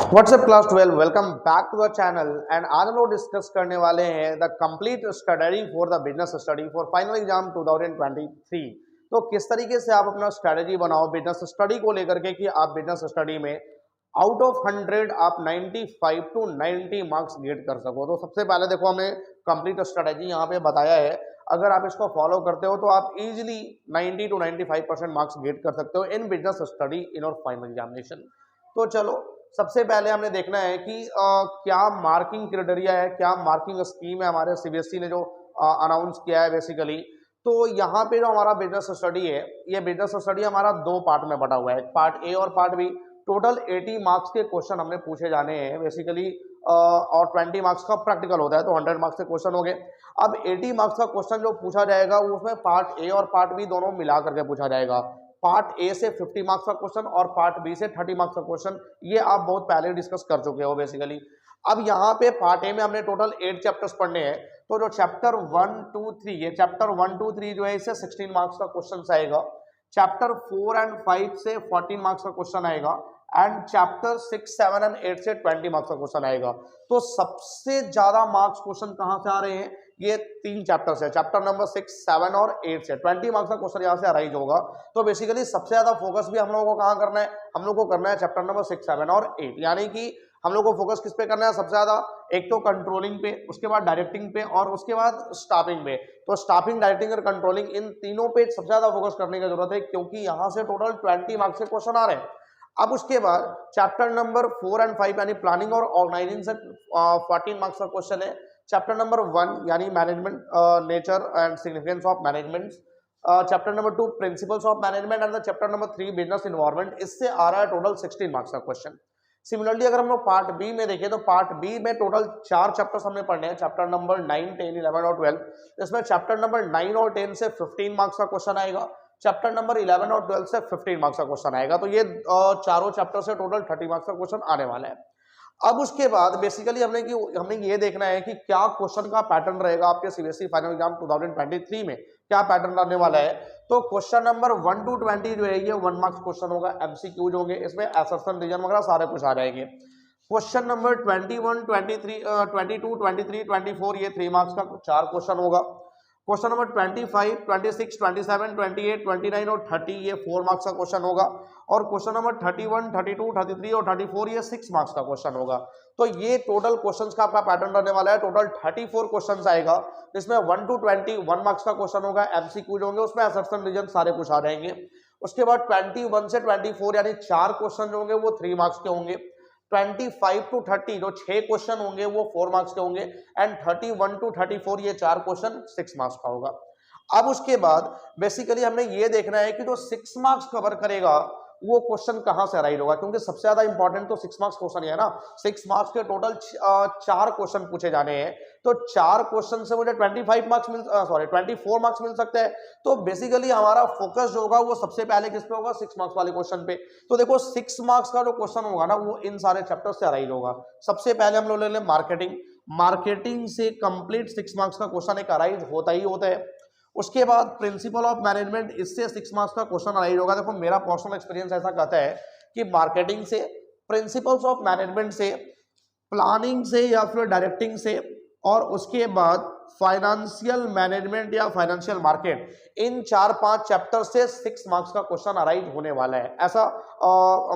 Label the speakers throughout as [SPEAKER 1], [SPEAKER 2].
[SPEAKER 1] WhatsApp class 12 welcome back to the channel and आज हम लोग डिस्कस करने वाले हैं the complete strategy for the business study for final exam 2023। तो किस तरीके से आप अपना स्ट्रेटजी बनाओ बिजनेस स्टडी को लेकर के कि आप बिजनेस स्टडी में आउट ऑफ 100 आप 95 टू 90 मार्क्स गेट कर सको। तो सबसे पहले देखो हमने कंप्लीट स्ट्रेटजी यहाँ पे बताया है, अगर आप इसको फॉलो करते हो तो आप इजीली 90 टू 95% मार्क्स गेट कर सकते हो इन बिजनेस स्टडी इन और फाइनल एग्जामिनेशन। तो चलो सबसे पहले हमने देखना है कि क्या मार्किंग क्राइटेरिया है, क्या मार्किंग स्कीम है हमारे सीबीएसई ने जो अनाउंस किया है बेसिकली। तो यहाँ पे जो हमारा बिजनेस स्टडी है, ये बिजनेस स्टडी हमारा दो पार्ट में बटा हुआ है, पार्ट ए और पार्ट बी। टोटल 80 मार्क्स के क्वेश्चन हमने पूछे जाने हैं बेसिकली, और 20 मार्क्स का प्रैक्टिकल होता है, तो 100 मार्क्स के क्वेश्चन हो गए। अब 80 मार्क्स का क्वेश्चन जो पूछा जाएगा उसमें पार्ट ए और पार्ट बी दोनों मिला करके पूछा जाएगा। पार्ट ए से 50 मार्क्स का क्वेश्चन और पार्ट बी से 30 मार्क्स का क्वेश्चन, ये आप बहुत पहले डिस्कस कर चुके हो बेसिकली। अब यहाँ पे पार्ट ए में हमने टोटल 8 चैप्टर्स पढ़ने हैं, तो जो चैप्टर 1, 2, 3, ये चैप्टर 1, 2, 3 जो है इससे 16 मार्क्स का क्वेश्चन आएगा। चैप्टर 4 एंड 5 से 14 मार्क्स का क्वेश्चन आएगा एंड चैप्टर 6, 7 एंड 8 से 20 मार्क्स का क्वेश्चन आएगा। तो सबसे ज्यादा मार्क्स क्वेश्चन कहाँ से आ रहे हैं, ये 3 चैप्टर्स है, चैप्टर नंबर 6, 7 और 8 से 20 मार्क्स का क्वेश्चन यहाँ से अराइज होगा। तो बेसिकली सबसे ज्यादा फोकस भी हम लोगों को कहाँ करना है, हम लोग को करना है चैप्टर नंबर 6, 7 और 8, यानी कि हम लोग को फोकस किस पे करना है सबसे ज्यादा, एक तो कंट्रोलिंग पे, उसके बाद डायरेक्टिंग पे और उसके बाद स्टाफिंग पे। तो स्टाफिंग, डायरेक्टिंग और कंट्रोलिंग, इन तीनों पे सबसे ज्यादा फोकस करने की जरूरत है, क्योंकि यहाँ से टोटल 20 मार्क्स के क्वेश्चन आ रहे हैं। अब उसके बाद चैप्टर नंबर 4 एंड 5 यानी प्लानिंग और ऑर्गेनाइजिंग से 14 मार्क्स का क्वेश्चन है। चैप्टर नंबर 1 यानी management, nature and significance of management. Chapter number 2 principles of management and chapter number 3 business environment, इससे आ रहा है टोटल 16 मार्क्स का क्वेश्चन। सिमिलरली अगर हम लोग पार्ट बी में देखें तो पार्ट बी में टोटल 4 चैप्टर्स हमने पढ़ने हैं, चैप्टर नंबर 9, 10, 11 और 12। इसमें चैप्टर नंबर 9 और 10 से 15 मार्क्स का क्वेश्चन आएगा, चैप्टर नंबर 11 और 12 से 15 मार्क्स का क्वेश्चन आएगा। तो ये चारों चैप्टर से टोटल 30 मार्क्स का क्वेश्चन आने वाला है। अब उसके बाद बेसिकली हमें ये देखना है कि क्या क्वेश्चन का पैटर्न रहेगा आपके सीबीएसई फाइनल एग्जाम 2023 में, क्या पैटर्न रहने वाला है। तो क्वेश्चन नंबर 1 टू 20 जो है ये 1 मार्क्स क्वेश्चन होगा, एमसीक्यूज होंगे, इसमें असर्शन, रीजन वगैरह सारे कुछ आ जाएंगे। क्वेश्चन नंबर 21, 23, 22, 23, 24 ये 3 मार्क्स का 4 क्वेश्चन होगा। क्वेश्चन नंबर 25, 26, 27, 28, 29 और 30 ये 4 मार्क्स का क्वेश्चन होगा। और क्वेश्चन नंबर 31, 32, 33 और 34 ये 6 मार्क्स का क्वेश्चन होगा। तो ये टोटल क्वेश्चंस का आपका पैटर्न रहने वाला है, टोटल 34 क्वेश्चंस आएगा, जिसमें 1 टू 20 1 मार्क्स का क्वेश्चन होगा, एमसीक्यूज होंगे, उसमें असर्शन, रीजन सारे कुछ आ जाएंगे। उसके बाद 21 से 24 यानी 4 क्वेश्चन होंगे वो 3 मार्क्स के होंगे। 25 टू 30 जो 6 क्वेश्चन होंगे वो 4 मार्क्स के होंगे एंड 31 टू 34 ये 4 क्वेश्चन 6 मार्क्स का होगा। अब उसके बाद बेसिकली हमने ये देखना है कि जो 6 मार्क्स कवर करेगा वो क्वेश्चन कहां से अराइज होगा, क्योंकि सबसे ज्यादा इंपॉर्टेंट तो 6 मार्क्स क्वेश्चन ही है ना। 6 मार्क्स के टोटल 4 क्वेश्चन पूछे जाने हैं, तो 4 क्वेश्चन से मुझे 24 मार्क्स मिल सकते हैं। तो बेसिकली हमारा फोकस जो होगा वो सबसे पहले किस पे होगा, 6 मार्क्स वाले क्वेश्चन पे। तो देखो 6 मार्क्स का जो क्वेश्चन होगा ना वो इन सारे चैप्टर से अराइज होगा। सबसे पहले हम लोग ले लें मार्केटिंग, मार्केटिंग से कंप्लीट 6 मार्क्स का क्वेश्चन एक अराइज होता ही होता है। उसके बाद प्रिंसिपल ऑफ मैनेजमेंट, इससे 6 मार्क्स का क्वेश्चन अराइज होगा। देखो मेरा पर्सनल एक्सपीरियंस ऐसा कहता है कि मार्केटिंग से, प्रिंसिपल्स ऑफ मैनेजमेंट से, प्लानिंग से या फिर डायरेक्टिंग से, और उसके बाद फाइनेंशियल मैनेजमेंट या फाइनेंशियल मार्केट, इन 4-5 चैप्टर से 6 मार्क्स का क्वेश्चन अराइज होने वाला है। ऐसा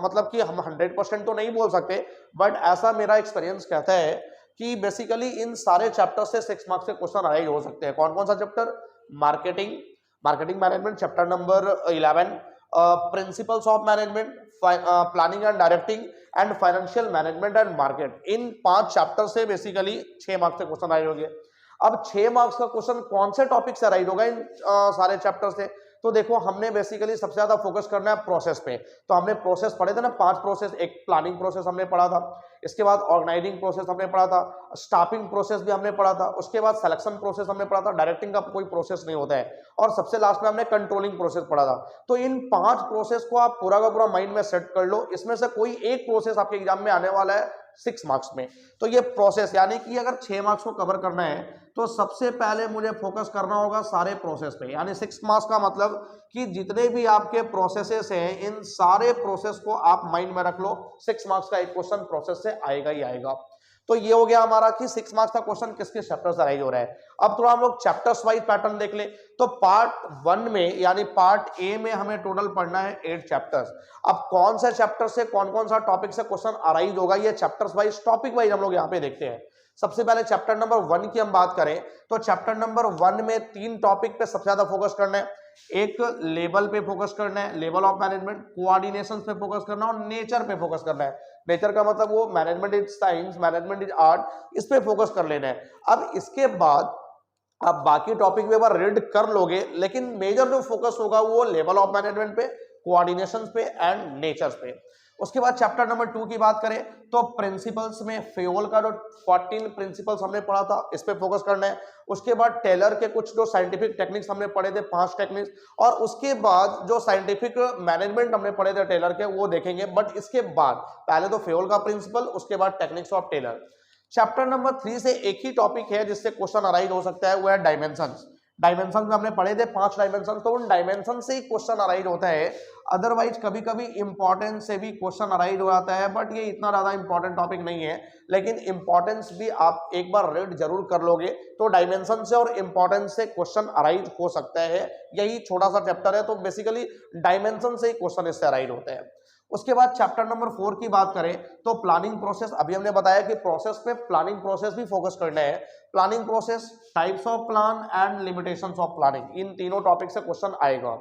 [SPEAKER 1] मतलब कि हम 100% तो नहीं बोल सकते, बट ऐसा मेरा एक्सपीरियंस कहता है कि बेसिकली इन सारे चैप्टर से 6 मार्क्स के क्वेश्चन अराइज हो सकते हैं। कौन कौन सा chapter, marketing, marketing management chapter number 11, principles of management, planning and directing and financial management and market, in 5 chapter से बेसिकली 6 मार्क्स के क्वेश्चन अराइज होंगे। अब 6 मार्क्स का क्वेश्चन कौन से टॉपिक से अराइज होगा इन सारे चैप्टर से, तो देखो हमने बेसिकली सबसे ज्यादा फोकस करना है प्रोसेस पे। तो हमने प्रोसेस पढ़े थे ना, 5 प्रोसेस, एक प्लानिंग प्रोसेस हमने पढ़ा था, इसके बाद ऑर्गेनाइजिंग प्रोसेस हमने पढ़ा था, स्टाफिंग प्रोसेस भी हमने पढ़ा था, उसके बाद सिलेक्शन प्रोसेस हमने पढ़ा था, डायरेक्टिंग का कोई प्रोसेस नहीं होता है, और सबसे लास्ट में हमने कंट्रोलिंग प्रोसेस पढ़ा था। तो इन 5 प्रोसेस को आप पूरा का पूरा माइंड में सेट कर लो, इसमें से कोई एक प्रोसेस आपके एग्जाम में आने वाला है 6 मार्क्स में। तो ये प्रोसेस यानी कि अगर 6 मार्क्स को कवर करना है तो सबसे पहले मुझे फोकस करना होगा सारे प्रोसेस पे, यानी 6 मार्क्स का मतलब कि जितने भी आपके प्रोसेसेस हैं इन सारे प्रोसेस को आप माइंड में रख लो। 6 मार्क्स का एक क्वेश्चन प्रोसेस से आएगा ही आएगा। तो ये हो गया हमारा कि 6 मार्क्स का क्वेश्चन किस किस चैप्टर से अराइज हो रहा है। अब थोड़ा हम लोग चैप्टर्स वाइज पैटर्न देख ले। तो पार्ट 1 में यानी पार्ट ए में हमें टोटल पढ़ना है 8 चैप्टर्स। अब कौन सा चैप्टर से कौन कौन सा टॉपिक से क्वेश्चन अराइज होगा ये चैप्टर्स वाइज टॉपिक वाइज हम लोग यहाँ पे देखते हैं। सबसे पहले चैप्टर नंबर 1 की हम बात करें तो चैप्टर नंबर 1 में 3 टॉपिक पे सबसे ज्यादा फोकस करना है। एक लेवल पे फोकस करना है, लेवल ऑफ मैनेजमेंट, कोऑर्डिनेशन पे फोकस करना है और नेचर पे फोकस करना है। नेचर का मतलब वो management is science, management is art, इस पे फोकस कर लेना है। अब इसके बाद आप बाकी टॉपिक भी एक बार रीड कर लोगे, लेकिन मेजर जो फोकस होगा वो लेवल ऑफ मैनेजमेंट पे, कोऑर्डिनेशन पे एंड नेचर पे। उसके बाद चैप्टर नंबर 2 की बात करें तो प्रिंसिपल्स में फेयोल का जो 14 प्रिंसिपल्स हमने पढ़ा था इस पे फोकस करना है। उसके बाद टेलर के कुछ जो साइंटिफिक टेक्निक्स हमने पढ़े थे 5 टेक्निक्स, और उसके बाद जो साइंटिफिक मैनेजमेंट हमने पढ़े थे टेलर के वो देखेंगे। बट इसके बाद पहले तो फेयोल का प्रिंसिपल, उसके बाद techniques of Taylor. Chapter number 3 से एक ही टॉपिक है जिससे क्वेश्चन अराइज हो सकता है, वो है डायमेंशंस। डायमेंशन में हमने पढ़े थे 5 डायमेंशन, तो उन डायमेंशन से ही क्वेश्चन अराइज होता है। अदरवाइज कभी कभी इंपॉर्टेंस से भी क्वेश्चन अराइज हो जाता है, बट ये इतना ज्यादा इंपॉर्टेंट टॉपिक नहीं है। लेकिन इंपॉर्टेंस भी आप एक बार रीड जरूर कर लोगे तो डायमेंशन से और इंपॉर्टेंस से क्वेश्चन अराइज हो सकता है। यही छोटा सा चैप्टर है तो बेसिकली डायमेंशन से ही क्वेश्चन इससे अराइज होते हैं। उसके बाद चैप्टर नंबर 4 की बात करें तो प्लानिंग प्रोसेस। अभी हमने बताया कि प्रोसेस पे प्लानिंग प्रोसेस भी फोकस करना है। Planning process, types of plan and limitations of planning, इन तीनों टॉपिक से क्वेश्चन आएगा।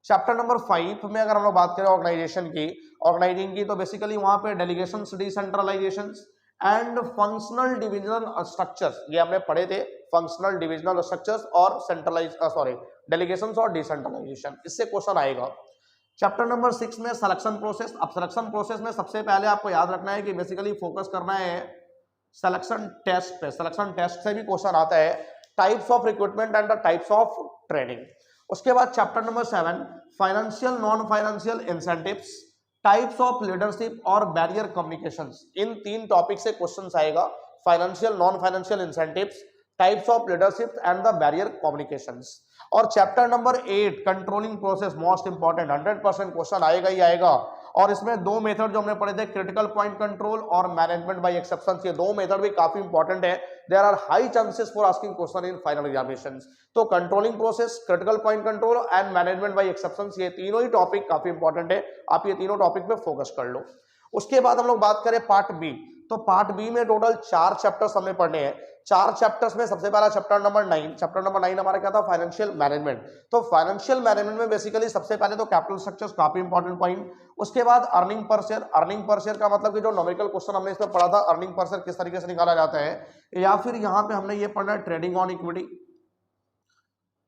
[SPEAKER 1] चैप्टर नंबर 5 में अगर हम लोग बात करें ऑर्गेनाइजेशन की, ऑर्गेनाइजिंग की, तो बेसिकली वहां पे delegation, decentralisation and functional divisional structures, ये हमने पढ़े थे, फंक्शनल डिविजनल स्ट्रक्चर्स और डेलीगेशन और डिसेंट्रलाइजेशन, इससे क्वेश्चन आएगा। चैप्टर नंबर 6 में सिलेक्शन प्रोसेस। अब सिलेक्शन प्रोसेस में सबसे पहले आपको याद रखना है कि बेसिकली फोकस करना है सिलेक्शन टेस्ट पे। सिलेक्शन टेस्ट से भी क्वेश्चन आता है, types of recruitment and the types of training. उसके बाद chapter number 7 financial, non financial incentives, types of leadership और बैरियर कम्युनिकेशंस, इन 3 टॉपिक से क्वेश्चंस आएगा। Financial, non financial incentives, types of leadership and the barrier communications. और chapter number 8 controlling process, most important, 100% question आएगा ही आएगा। और इसमें 2 मेथड जो हमने पढ़े थे, क्रिटिकल पॉइंट कंट्रोल और मैनेजमेंट बाय एक्सेप्शन, ये 2 मेथड भी काफी इंपॉर्टेंट है। There are high chances for asking question in final examinations. तो controlling process, critical point control and management by exception, ये तीनों ही टॉपिक काफी इंपॉर्टेंट है, आप ये तीनों टॉपिक पे फोकस कर लो। उसके बाद हम लोग बात करें पार्ट बी, तो पार्ट बी में टोटल 4 चैप्टर्स हमने पढ़ने हैं। 4 चैप्टर्स में सबसे पहला चैप्टर नंबर 9। चैप्टर नंबर 9 हमारा क्या था, फाइनेंशियल मैनेजमेंट। तो फाइनेंशियल मैनेजमेंट में बेसिकली सबसे पहले तो कैपिटल स्ट्रक्चर्स, काफी इंपॉर्टेंट पॉइंट। उसके बाद earning per share. Earning per share का मतलब कि जो न्यूमेरिकल क्वेश्चन हमने इसमें पढ़ा था, अर्निंग पर शेयर किस तरीके से निकाला जाता है, या फिर यहाँ पे हमने ये पढ़ना है trading on equity.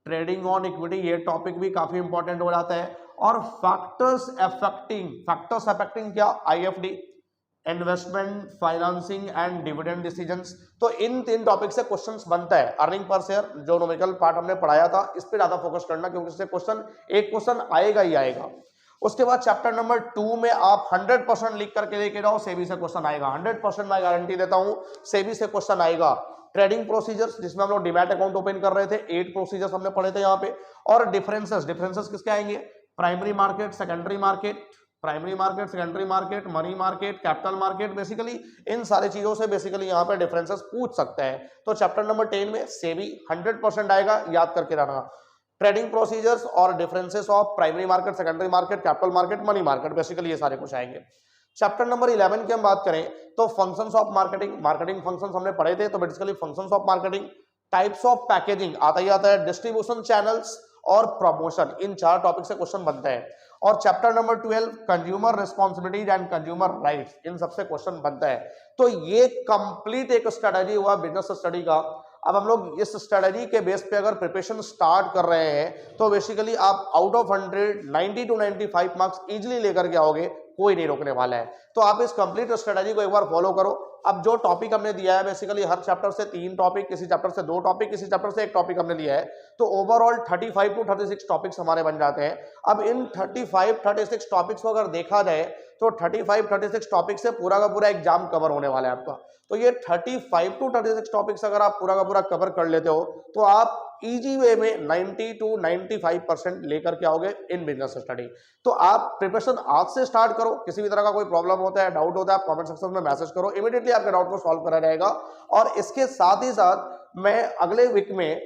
[SPEAKER 1] Trading on equity ये टॉपिक भी काफी इंपॉर्टेंट हो जाता है। और फैक्टर्स अफेक्टिंग क्या, IFD, investment, financing and dividend decisions. तो इन 3 टॉपिक से क्वेश्चंस बनता है। अर्निंग पर शेयर जो न्यूमेरिकल पार्ट हमने पढ़ाया था, इस पे ज्यादा फोकस करना, क्योंकि इससे एक क्वेश्चन आएगा ही आएगा। उसके बाद चैप्टर नंबर 2 में आप 100% लिख करके लेके जाओ, सेबी से क्वेश्चन आएगा, 100% मैं गारंटी देता हूं, सेबी से क्वेश्चन आएगा। ट्रेडिंग प्रोसीजर्स, जिसमें हम लोग डीमैट अकाउंट ओपन कर रहे थे, 8 प्रोसीजर्स हमने पढ़े थे यहाँ पे। और डिफरेंसेस किसके आएंगे, primary market, secondary market, primary market, secondary market, money market, capital market, basically इन सारी चीजों से बेसिकली यहाँ पे डिफरेंसेस पूछ सकता है। तो चैप्टर नंबर 10 में सेबी 100% आएगा, याद करके रहना। ट्रेडिंग प्रोसीजर्स और differences of primary market, secondary market, capital market, money market, basically ये सारे कुछ आएंगे। चैप्टर नंबर 11 की हम बात करें तो functions of marketing. Marketing functions हमने पढ़े थे, तो basically functions of marketing, types of packaging आता ही आता है, डिस्ट्रीब्यूशन चैनल्स और प्रमोशन, इन 4 टॉपिक से क्वेश्चन बनते हैं। और chapter number 12 consumer responsibilities and consumer rights, इन सबसे क्वेश्चन बनता है। तो ये कंप्लीट एक स्ट्रेटजी हुआ बिजनेस स्टडी का। अब हम लोग इस स्ट्रेटजी के बेस पे अगर प्रिपरेशन स्टार्ट कर रहे हैं तो बेसिकली आप out of 100 90 to 95 marks easily लेकर के आओगे, कोई नहीं रोकने वाला है। तो आप इस कंप्लीट स्ट्रेटजी को एक बार फॉलो करो। अब जो टॉपिक हमने दिया है, बेसिकली हर चैप्टर से 3 टॉपिक, किसी चैप्टर से 2 टॉपिक, किसी चैप्टर से 1 टॉपिक हमने लिया है, तो ओवरऑल 35 to 36 टॉपिक्स हमारे बन जाते हैं। अब इन 35-36 टॉपिक्स को अगर देखा जाए तो 35-36 टॉपिक से पूरा का पूरा एग्जाम कवर होने वाला है आपका। तो ये 35 to 36 टॉपिक्स अगर आप पूरा का पूरा कवर कर लेते हो तो आप इजी वे में 90 to 95% लेकर के आओगे इन बिजनेस स्टडी। तो आप प्रिपरेशन आज से स्टार्ट करो। किसी भी तरह का कोई प्रॉब्लम होता है, डाउट होता है, आप कमेंट सेक्शन में मैसेज करो, इमीडिएटली आपके डाउट को सॉल्व करा जाएगा। और इसके साथ ही साथ मैं अगले वीक में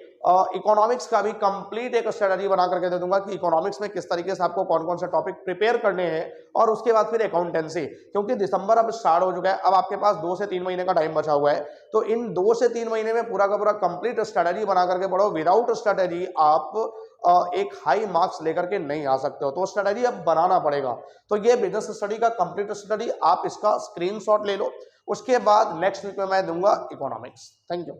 [SPEAKER 1] इकोनॉमिक्स का भी कंप्लीट एक स्ट्रेटजी बना करके दे दूंगा कि इकोनॉमिक्स में किस तरीके से आपको कौन कौन से टॉपिक प्रिपेयर करने हैं, और उसके बाद फिर अकाउंटेंसी, क्योंकि दिसंबर अब स्टार्ट हो चुका है, अब आपके पास 2 से 3 महीने का टाइम बचा हुआ है। तो इन 2 से 3 महीने में पूरा का पूरा कंप्लीट स्ट्रेटजी बना करके पढ़ो। विदाउट स्ट्रेटजी आप एक हाई मार्क्स लेकर के नहीं आ सकते हो, तो स्ट्रेटजी अब बनाना पड़ेगा। तो ये बिजनेस स्टडी का कंप्लीट स्टडी, आप इसका स्क्रीनशॉट ले लो। उसके बाद नेक्स्ट वीक में मैं दूंगा इकोनॉमिक्स। Thank you.